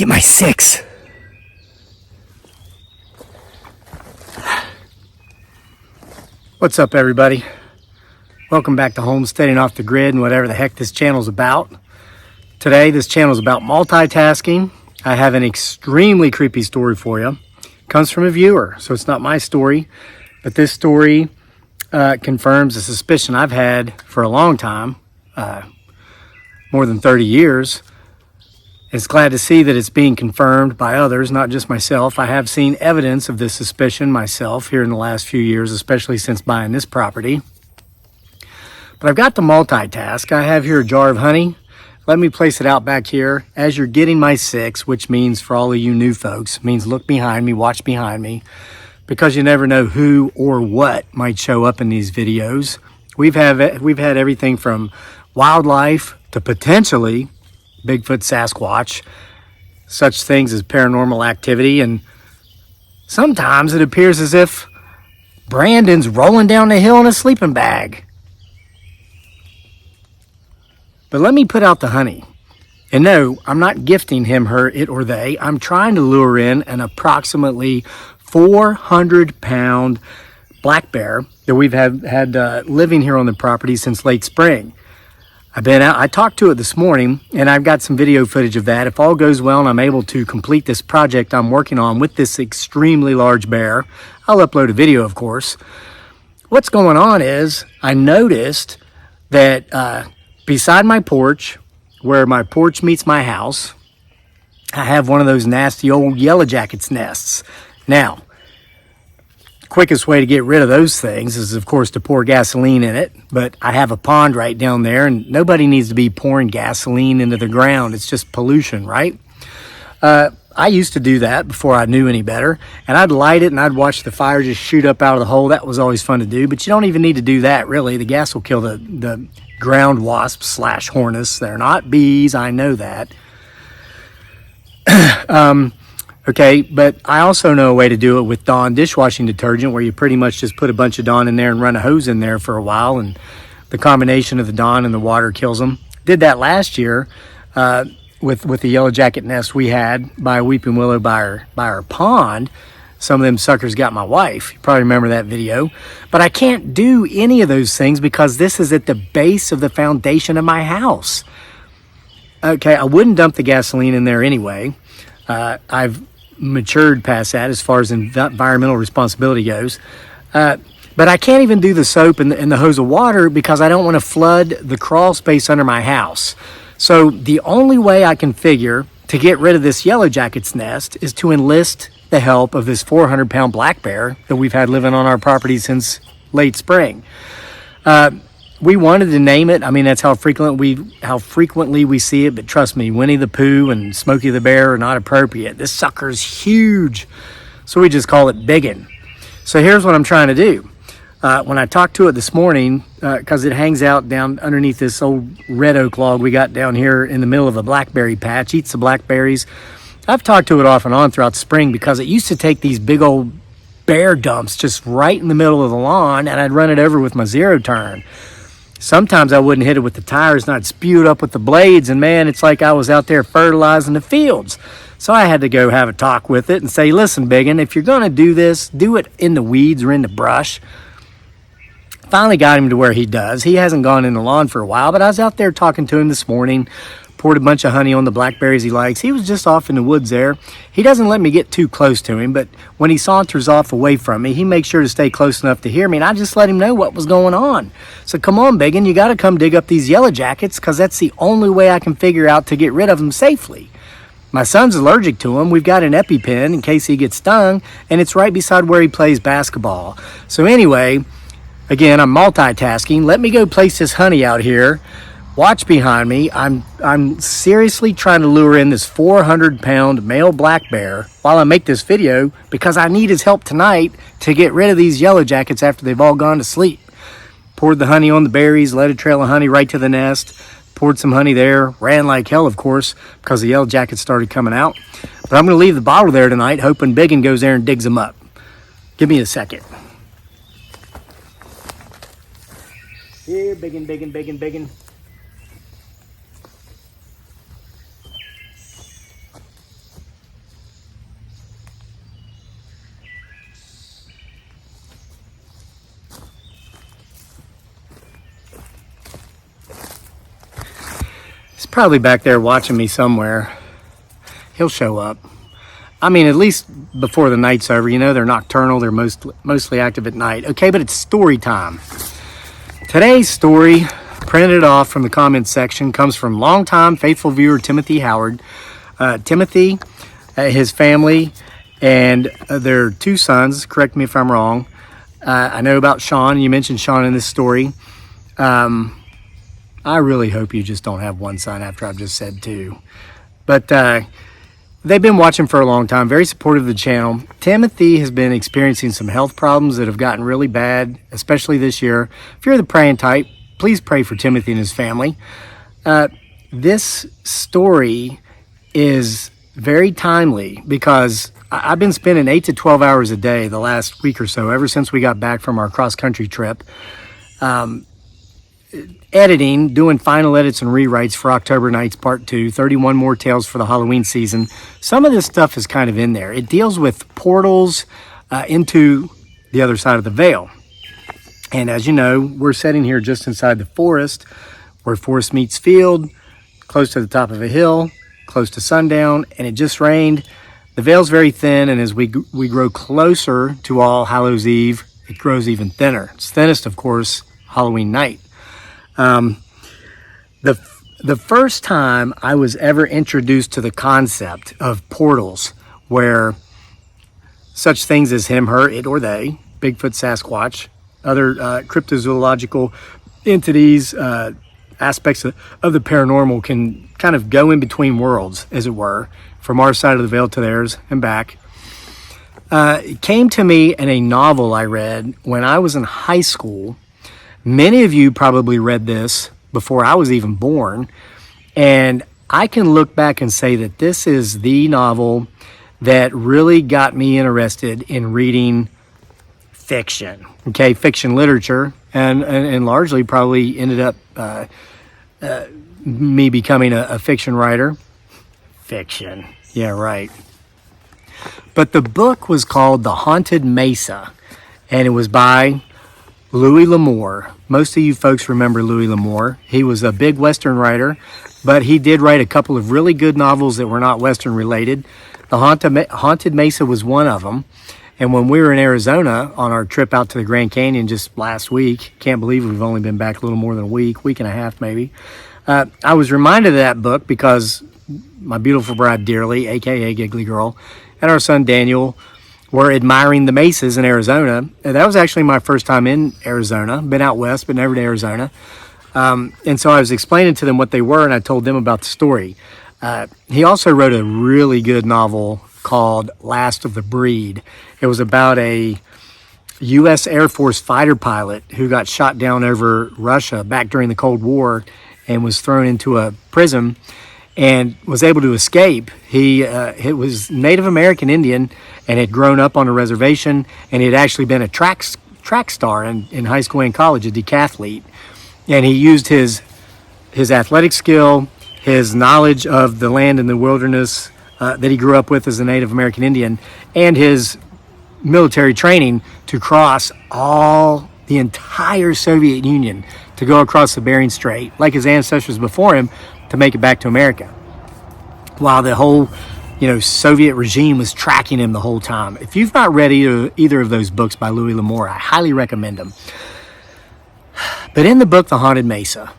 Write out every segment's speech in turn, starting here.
Get my 6. What's up, everybody? Welcome back to Homesteading Off the Grid and whatever the heck this channel's about. Today, this channel is about multitasking. I have an extremely creepy story for you. It comes from a viewer, so it's not my story, but this story confirms a suspicion I've had for a long time, more than 30 years. It's glad to see that it's being confirmed by others, not just myself. I have seen evidence of this suspicion myself here in the last few years, especially since buying this property. But I've got to multitask. I have here a jar of honey. Let me place it out back here as you're getting my 6, which means for all of you new folks, means look behind me, watch behind me, because you never know who or what might show up in these videos. We've had everything from wildlife to potentially Bigfoot, Sasquatch, such things as paranormal activity, and sometimes it appears as if Brandon's rolling down the hill in a sleeping bag. But let me put out the honey. And no, I'm not gifting him, her, it, or they. I'm trying to lure in an approximately 400-pound black bear that we've had living here on the property since late spring. I've been out, I talked to it this morning, and I've got some video footage of that. If all goes well and I'm able to complete this project I'm working on with this extremely large bear, I'll upload a video, of course. What's going on is I noticed that beside my porch, where my porch meets my house, I have one of those nasty old yellow jackets nests. Now, quickest way to get rid of those things is, of course, to pour gasoline in it, but I have a pond right down there, and nobody needs to be pouring gasoline into the ground. It's just pollution, right? I used to do that before I knew any better, and I'd light it and I'd watch the fire just shoot up out of the hole. That was always fun to do, but you don't even need to do that, really. The gas will kill the ground wasps / hornets. They're not bees, I know that. Okay, but I also know a way to do it with Dawn dishwashing detergent, where you pretty much just put a bunch of Dawn in there and run a hose in there for a while, and the combination of the Dawn and the water kills them. Did that last year with the yellow jacket nest we had by a weeping willow by our pond. Some of them suckers got my wife. You probably remember that video. But I can't do any of those things because this is at the base of the foundation of my house. Okay, I wouldn't dump the gasoline in there anyway. I've matured past that as far as environmental responsibility goes. But I can't even do the soap and the hose of water because I don't want to flood the crawl space under my house. So the only way I can figure to get rid of this yellow jacket's nest is to enlist the help of this 400-pound black bear that we've had living on our property since late spring. We wanted to name it. I mean, that's how frequently we see it. But trust me, Winnie the Pooh and Smokey the Bear are not appropriate. This sucker's huge, so we just call it Biggin. So here's what I'm trying to do. When I talked to it this morning, because it hangs out down underneath this old red oak log we got down here in the middle of a blackberry patch, eats the blackberries. I've talked to it off and on throughout the spring because it used to take these big old bear dumps just right in the middle of the lawn, and I'd run it over with my zero turn. Sometimes I wouldn't hit it with the tires and I'd spew it up with the blades, and man, it's like I was out there fertilizing the fields. So I had to go have a talk with it and say, listen, Biggin, if you're going to do this, do it in the weeds or in the brush. Finally got him to where he does. He hasn't gone in the lawn for a while, but I was out there talking to him this morning, poured a bunch of honey on the blackberries he likes. He was just off in the woods there. He doesn't let me get too close to him, but when he saunters off away from me, he makes sure to stay close enough to hear me, and I just let him know what was going on. So come on, Biggin, you got to come dig up these yellow jackets because that's the only way I can figure out to get rid of them safely. My son's allergic to them. We've got an EpiPen in case he gets stung, and it's right beside where he plays basketball. So anyway, again, I'm multitasking. Let me go place this honey out here. Watch behind me. I'm seriously trying to lure in this 400-pound male black bear while I make this video because I need his help tonight to get rid of these yellow jackets after they've all gone to sleep. Poured the honey on the berries, let a trail of honey right to the nest, poured some honey there, ran like hell, of course, because the yellow jackets started coming out. But I'm going to leave the bottle there tonight, hoping Biggin goes there and digs them up. Give me a second. Here, Biggin, Biggin, Biggin, Biggin. He's probably back there watching me somewhere. He'll show up. I mean, at least before the night's over. You know, they're nocturnal. They're mostly active at night. Okay, but it's story time. Today's story, printed off from the comments section, comes from longtime faithful viewer Timothy Howard. Timothy, his family, and their 2 sons. Correct me if I'm wrong. I know about Sean. You mentioned Sean in this story. I really hope you just don't have 1 son after I've just said 2. But they've been watching for a long time, very supportive of the channel. Timothy has been experiencing some health problems that have gotten really bad, especially this year. If you're the praying type, please pray for Timothy and his family. This story is very timely because I've been spending 8 to 12 hours a day the last week or so, ever since we got back from our cross-country trip. Editing, doing final edits and rewrites for October Nights Part 2, 31 more tales for the Halloween season. Some of this stuff is kind of in there. It deals with portals into the other side of the veil. And as you know, we're sitting here just inside the forest, where forest meets field, close to the top of a hill, close to sundown, and it just rained. The veil's very thin, and as we grow closer to All Hallows Eve, it grows even thinner. It's thinnest, of course, Halloween night. The first time I was ever introduced to the concept of portals, where such things as him, her, it, or they, Bigfoot, Sasquatch, other cryptozoological entities, aspects of the paranormal can kind of go in between worlds, as it were, from our side of the veil to theirs and back. It came to me in a novel I read when I was in high school. Many of you probably read this before I was even born, and I can look back and say that this is the novel that really got me interested in reading fiction. Okay, fiction literature, and largely probably ended up me becoming a fiction writer. Fiction, yeah, right. But the book was called The Haunted Mesa, and it was by Louis L'Amour. Most of you folks remember Louis L'Amour. He was a big Western writer, but he did write a couple of really good novels that were not Western related. The Haunted Mesa was one of them. And when we were in Arizona on our trip out to the Grand Canyon just last week, can't believe we've only been back a little more than a week and a half maybe, I was reminded of that book because my beautiful bride Dearly, aka Giggly Girl, and our son Daniel were admiring the mesas in Arizona. And that was actually my first time in Arizona. Been out west, but never to Arizona. And so I was explaining to them what they were, and I told them about the story. He also wrote a really good novel called Last of the Breed. It was about a U.S. Air Force fighter pilot who got shot down over Russia back during the Cold War and was thrown into a prison and was able to escape. He was Native American Indian and had grown up on a reservation, and he had actually been a track star in high school and college, a decathlete. And he used his athletic skill, his knowledge of the land and the wilderness that he grew up with as a Native American Indian, and his military training to cross the entire Soviet Union, to go across the Bering Strait, like his ancestors before him, to make it back to America. While the whole Soviet regime was tracking him the whole time. If you've not read either of those books by Louis L'Amour, I highly recommend them. But in the book, The Haunted Mesa,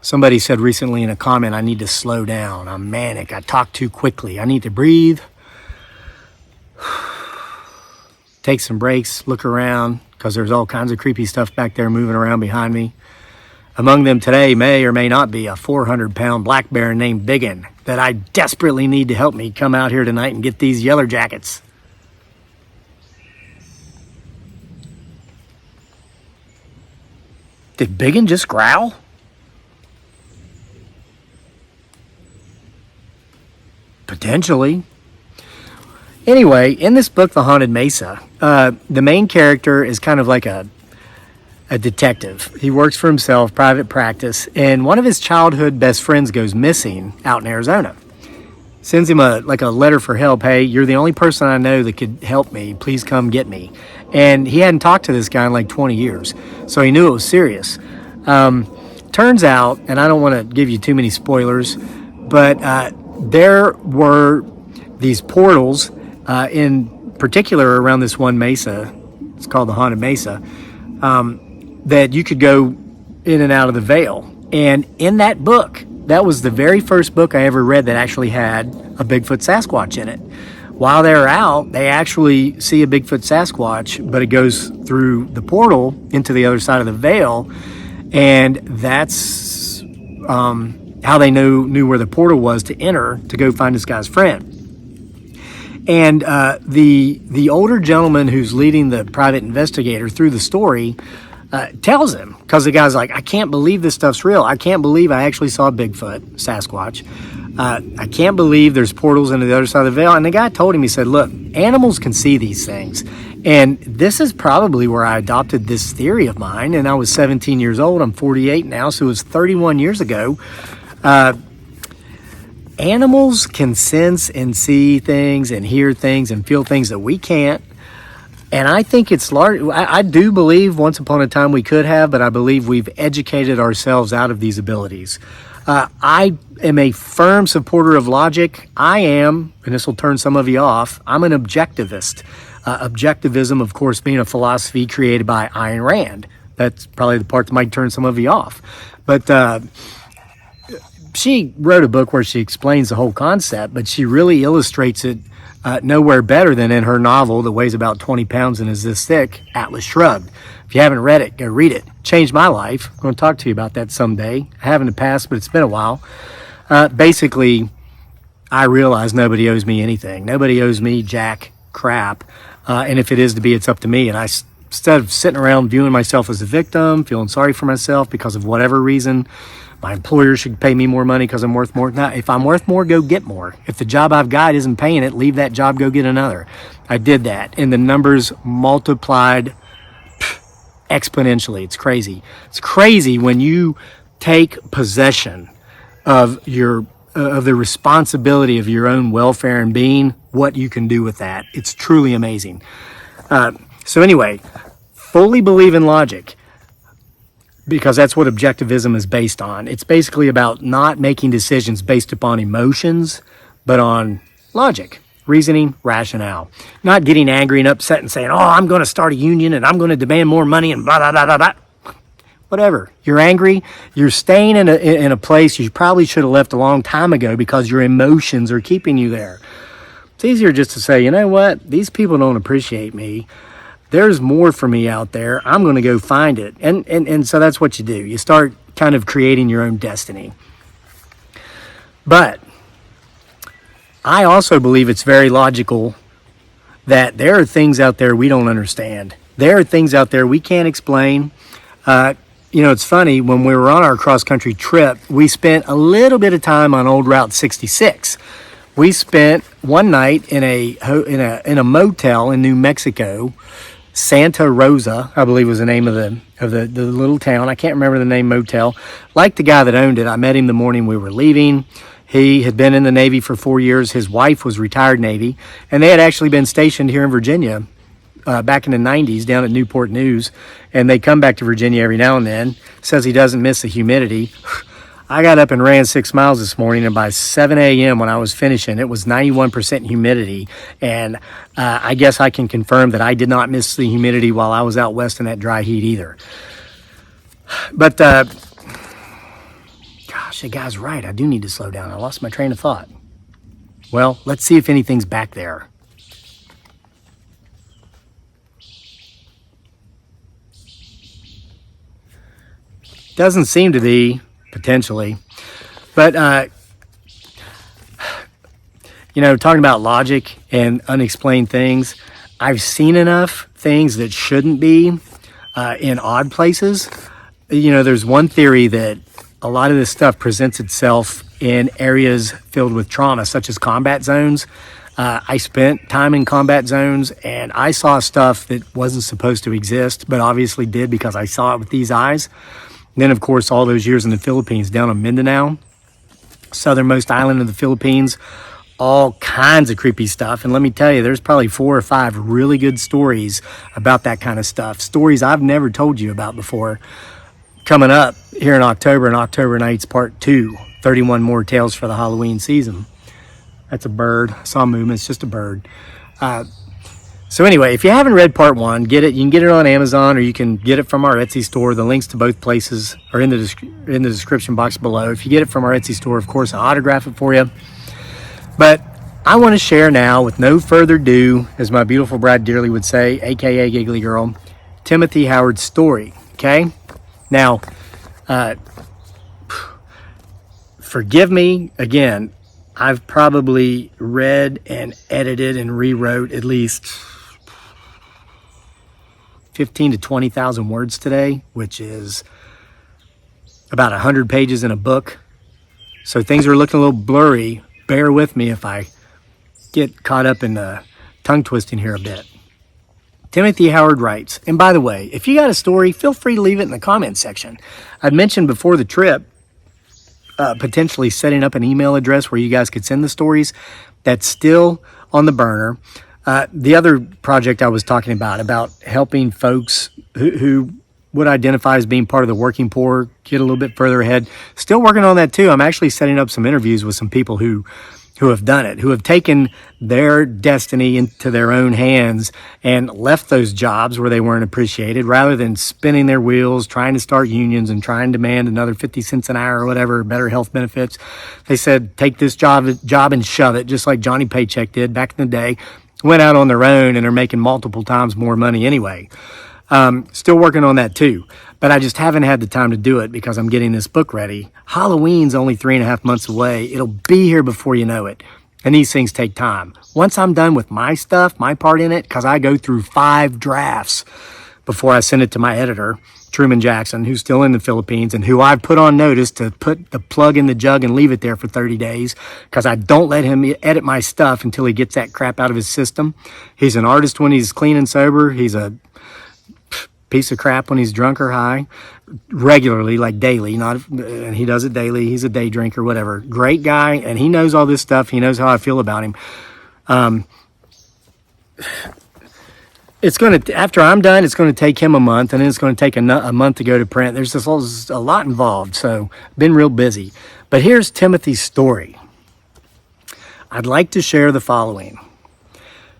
somebody said recently in a comment, I need to slow down. I'm manic. I talk too quickly. I need to breathe. Take some breaks, look around, because there's all kinds of creepy stuff back there moving around behind me. Among them today may or may not be a 400-pound black bear named Biggin that I desperately need to help me come out here tonight and get these yeller jackets. Did Biggin just growl? Potentially. Anyway, in this book, The Haunted Mesa, the main character is kind of like a detective. He works for himself, private practice, and one of his childhood best friends goes missing out in Arizona. Sends him a letter for help. Hey, you're the only person I know that could help me. Please come get me. And he hadn't talked to this guy in like 20 years, so he knew it was serious. Turns turns out, and I don't want to give you too many spoilers, but there were these portals in particular around this one mesa. It's called the Haunted Mesa, that you could go in and out of the veil. And in that book, that was the very first book I ever read that actually had a Bigfoot Sasquatch in it. While they're out, they actually see a Bigfoot Sasquatch, but it goes through the portal into the other side of the veil. And that's how they knew where the portal was to enter to go find this guy's friend. And the older gentleman who's leading the private investigator through the story tells him, because the guy's like, I can't believe this stuff's real. I can't believe I actually saw Bigfoot, Sasquatch. I can't believe there's portals into the other side of the veil. And the guy told him, he said, look, animals can see these things. And this is probably where I adopted this theory of mine. And I was 17 years old. I'm 48 now, so it was 31 years ago. Animals can sense and see things and hear things and feel things that we can't. And I think it's large. I do believe once upon a time we could have, but I believe we've educated ourselves out of these abilities. I am a firm supporter of logic. I am, and this will turn some of you off, I'm an objectivist. Objectivism, of course, being a philosophy created by Ayn Rand. That's probably the part that might turn some of you off. But she wrote a book where she explains the whole concept, but she really illustrates it nowhere better than in her novel that weighs about 20 pounds and is this thick, Atlas Shrugged. If you haven't read it, go read it. Changed my life. I'm going to talk to you about that someday. I have in the past, but it's been a while. Basically, I realize nobody owes me anything. Nobody owes me jack crap. And if it is to be, it's up to me. And instead of sitting around viewing myself as a victim, feeling sorry for myself because of whatever reason, my employer should pay me more money because I'm worth more. Now, if I'm worth more, go get more. If the job I've got isn't paying it, leave that job, go get another. I did that, and the numbers multiplied exponentially. It's crazy. It's crazy when you take possession of the responsibility of your own welfare and being, what you can do with that. It's truly amazing. So anyway, fully believe in logic, because that's what objectivism is based on. It's basically about not making decisions based upon emotions, but on logic, reasoning, rationale. Not getting angry and upset and saying, oh, I'm going to start a union and I'm going to demand more money and blah, blah, blah, blah, blah. Whatever. You're angry. You're staying in a place you probably should have left a long time ago because your emotions are keeping you there. It's easier just to say, you know what? These people don't appreciate me. There's more for me out there. I'm going to go find it. And so that's what you do. You start kind of creating your own destiny. But I also believe it's very logical that there are things out there we don't understand. There are things out there we can't explain. It's funny, when we were on our cross-country trip, we spent a little bit of time on Old Route 66. We spent one night in a motel in New Mexico. Santa Rosa, I believe, was the name of the little town. I can't remember the name motel. Like the guy that owned it, I met him the morning we were leaving. He had been in the Navy for 4 years. His wife was retired Navy, and they had actually been stationed here in Virginia back in the 90s down at Newport News, and they come back to Virginia every now and then. Says he doesn't miss the humidity. I got up and ran 6 miles this morning, and by 7 a.m. when I was finishing, it was 91% humidity. And I guess I can confirm that I did not miss the humidity while I was out west in that dry heat either. But, gosh, the guy's right. I do need to slow down. I lost my train of thought. Well, let's see if anything's back there. Doesn't seem to be. Potentially. But, talking about logic and unexplained things, I've seen enough things that shouldn't be in odd places. There's one theory that a lot of this stuff presents itself in areas filled with trauma, such as combat zones. I spent time in combat zones, and I saw stuff that wasn't supposed to exist, but obviously did because I saw it with these eyes. And then, of course, all those years in the Philippines, down on Mindanao, southernmost island of the Philippines, all kinds of creepy stuff. And let me tell you, there's probably 4 or 5 really good stories about that kind of stuff. Stories I've never told you about before. coming up here in October, and October Nights Part 2, 31 more tales for the Halloween season. That's a bird. I saw movement. It's just a bird. So anyway, if you haven't read Part 1, get it. You can get it on Amazon, or you can get it from our Etsy store. The links to both places are in the description box below. If you get it from our Etsy store, of course, I'll autograph it for you. But I want to share now, with no further ado, as my beautiful Brad Dearly would say, aka Giggly Girl, Timothy Howard's story. Okay? Now, forgive me again. I've probably read and edited and rewrote at least 15 to 20,000 words today, which is about 100 pages in a book. So things are looking a little blurry. Bear with me if I get caught up in the tongue twisting here a bit. Timothy Howard writes, and by the way, if you got a story, feel free to leave it in the comments section. I'd mentioned before the trip, potentially setting up an email address where you guys could send the stories. That's still on the burner. The other project I was talking about helping folks who would identify as being part of the working poor get a little bit further ahead. Still working on that too. I'm actually setting up some interviews with some people who have done it, who have taken their destiny into their own hands and left those jobs where they weren't appreciated, rather than spinning their wheels, trying to start unions and trying to demand another 50 cents an hour or whatever, better health benefits. They said, take this job and shove it, just like Johnny Paycheck did back in the day. Went out on their own and are making multiple times more money anyway. Still working on that too, but I just haven't had the time to do it because I'm getting this book ready. Halloween's only 3.5 months away. It'll be here before you know it. And these things take time. Once I'm done with my stuff, my part in it, because I go through 5 drafts before I send it to my editor, Truman Jackson, who's still in the Philippines and who I've put on notice to put the plug in the jug and leave it there for 30 days because I don't let him edit my stuff until he gets that crap out of his system. He's an artist when he's clean and sober. He's a piece of crap when he's drunk or high, regularly, like daily. And he does it daily. He's a day drinker, whatever. Great guy, and he knows all this stuff. He knows how I feel about him. It's going to, after I'm done, it's going to take him a month, and then it's going to take a month to go to print. There's just a lot involved, so been real busy. But here's Timothy's story. I'd like to share the following.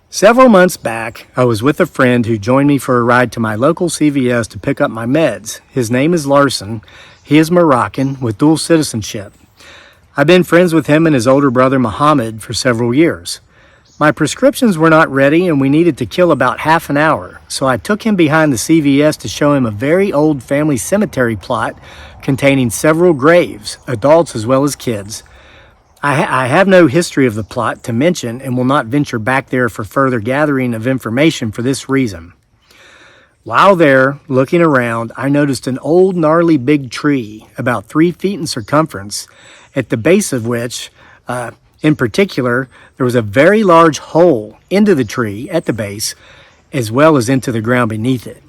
Several months back, I was with a friend who joined me for a ride to my local CVS to pick up my meds. His name is Larson. He is Moroccan with dual citizenship. I've been friends with him and his older brother Mohammed for several years. My prescriptions were not ready and we needed to kill about half an hour, so I took him behind the CVS to show him a very old family cemetery plot containing several graves, adults as well as kids. I have no history of the plot to mention and will not venture back there for further gathering of information for this reason. While there, looking around, I noticed an old gnarly big tree, about 3 feet in circumference, at the base of which, in particular, there was a very large hole into the tree at the base, as well as into the ground beneath it.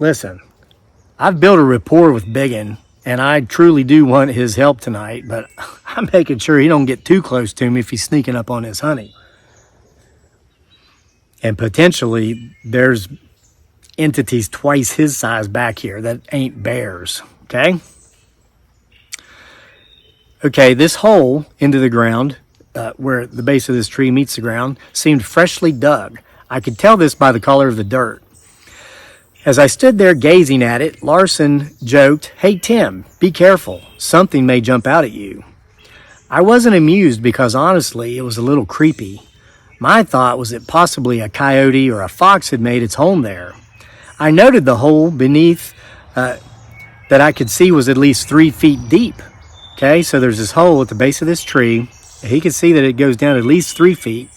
Listen, I've built a rapport with Biggin, and I truly do want his help tonight, but I'm making sure he don't get too close to me if he's sneaking up on his honey. And potentially, there's entities twice his size back here that ain't bears, okay? Okay, this hole into the ground, where the base of this tree meets the ground, seemed freshly dug. I could tell this by the color of the dirt. As I stood there gazing at it, Larson joked, "Hey Tim, be careful. Something may jump out at you." I wasn't amused because honestly, it was a little creepy. My thought was that possibly a coyote or a fox had made its home there. I noted the hole beneath that I could see was at least 3 feet deep. Okay, so there's this hole at the base of this tree. He could see that it goes down at least 3 feet.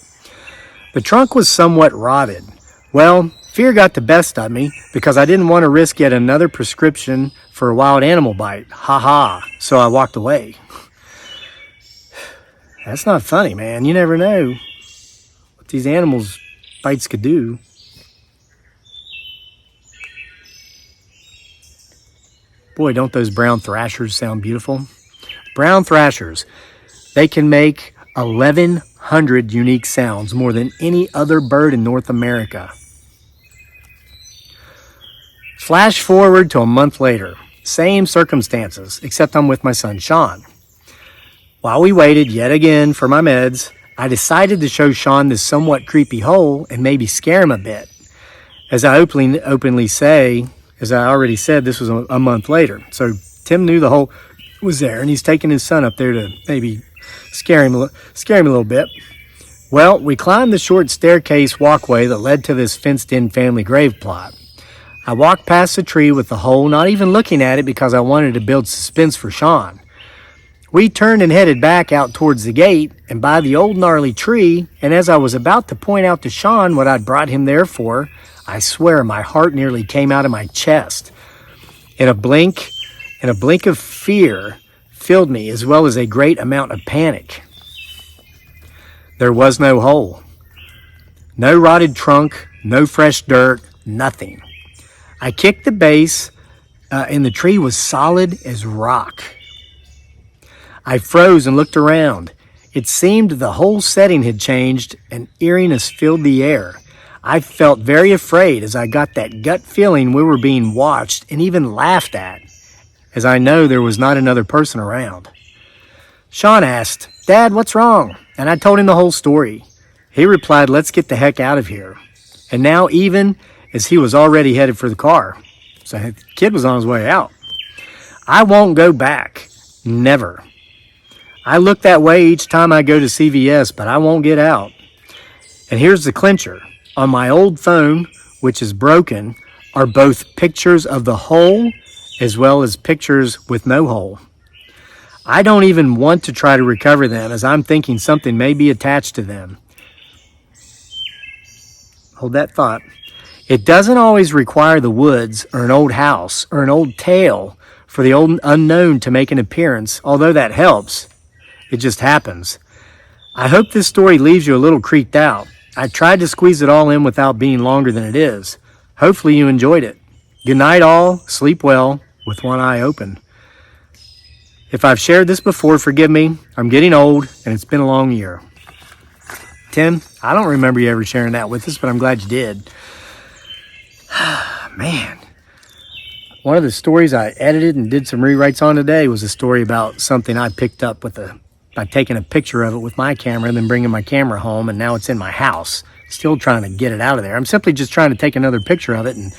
The trunk was somewhat rotted. Well, fear got the best of me because I didn't want to risk yet another prescription for a wild animal bite. Ha ha. So I walked away. That's not funny, man. You never know what these animals' bites could do. Boy, don't those brown thrashers sound beautiful? Brown thrashers. They can make 1,100 100 unique sounds, more than any other bird in North America. Flash forward to a month later. Same circumstances, except I'm with my son Sean. While we waited yet again for my meds, I decided to show Sean this somewhat creepy hole and maybe scare him a bit. As I openly say, as I already said, this was a month later. So Tim knew the hole was there, and he's taking his son up there to maybe scare him a little bit. Well, we climbed the short staircase walkway that led to this fenced-in family grave plot. I walked past the tree with the hole, not even looking at it because I wanted to build suspense for Sean. We turned and headed back out towards the gate and by the old gnarly tree, and as I was about to point out to Sean what I'd brought him there for, I swear my heart nearly came out of my chest. In a blink of fear filled me, as well as a great amount of panic. There was no hole. No rotted trunk, no fresh dirt, nothing. I kicked the base, and the tree was solid as rock. I froze and looked around. It seemed the whole setting had changed, and eeriness filled the air. I felt very afraid as I got that gut feeling we were being watched and even laughed at, as I know there was not another person around. Sean asked, "Dad, what's wrong?" And I told him the whole story. He replied, "Let's get the heck out of here." And now even as he was already headed for the car. So the kid was on his way out. I won't go back. Never. I look that way each time I go to CVS, but I won't get out. And here's the clincher. On my old phone, which is broken, are both pictures of the hole as well as pictures with no hole. I don't even want to try to recover them, as I'm thinking something may be attached to them. Hold that thought. It doesn't always require the woods or an old house or an old tale for the old unknown to make an appearance, although that helps. It just happens. I hope this story leaves you a little creeped out. I tried to squeeze it all in without being longer than it is. Hopefully you enjoyed it. Good night all. Sleep well with one eye open. If I've shared this before, forgive me. I'm getting old and it's been a long year. Tim, I don't remember you ever sharing that with us, but I'm glad you did. Man, one of the stories I edited and did some rewrites on today was a story about something I picked up by taking a picture of it with my camera and then bringing my camera home, and now it's in my house. Still trying to get it out of there. I'm simply just trying to take another picture of it and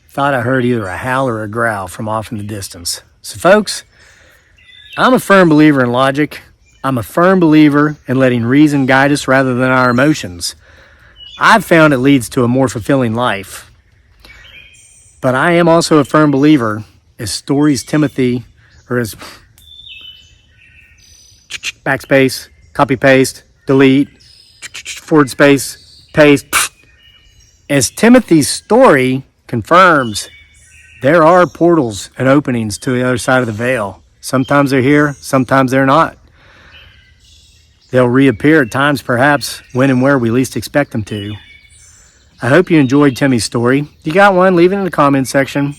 thought I heard either a howl or a growl from off in the distance. So folks, I'm a firm believer in logic. I'm a firm believer in letting reason guide us rather than our emotions. I've found it leads to a more fulfilling life. But I am also a firm believer, as stories Timothy, or as backspace, copy paste, delete, forward space, paste, as Timothy's story confirms, there are portals and openings to the other side of the veil. Sometimes they're here, sometimes they're not. They'll reappear at times, perhaps, when and where we least expect them to. I hope you enjoyed Timmy's story. If you got one, leave it in the comments section.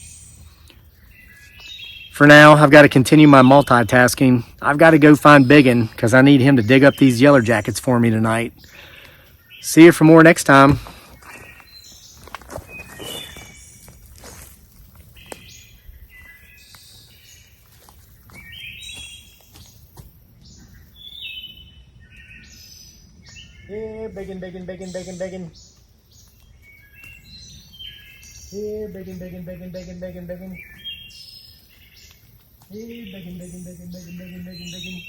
For now, I've got to continue my multitasking. I've got to go find Biggin, because I need him to dig up these yellow jackets for me tonight. See you for more next time. Here, Biggin, Biggin, Biggin, Biggin, Biggin. Here, Biggin, Biggin, Biggin, Biggin, Biggin, Biggin. Here, Biggin, Biggin, Biggin, Biggin, Biggin, Biggin, Biggin.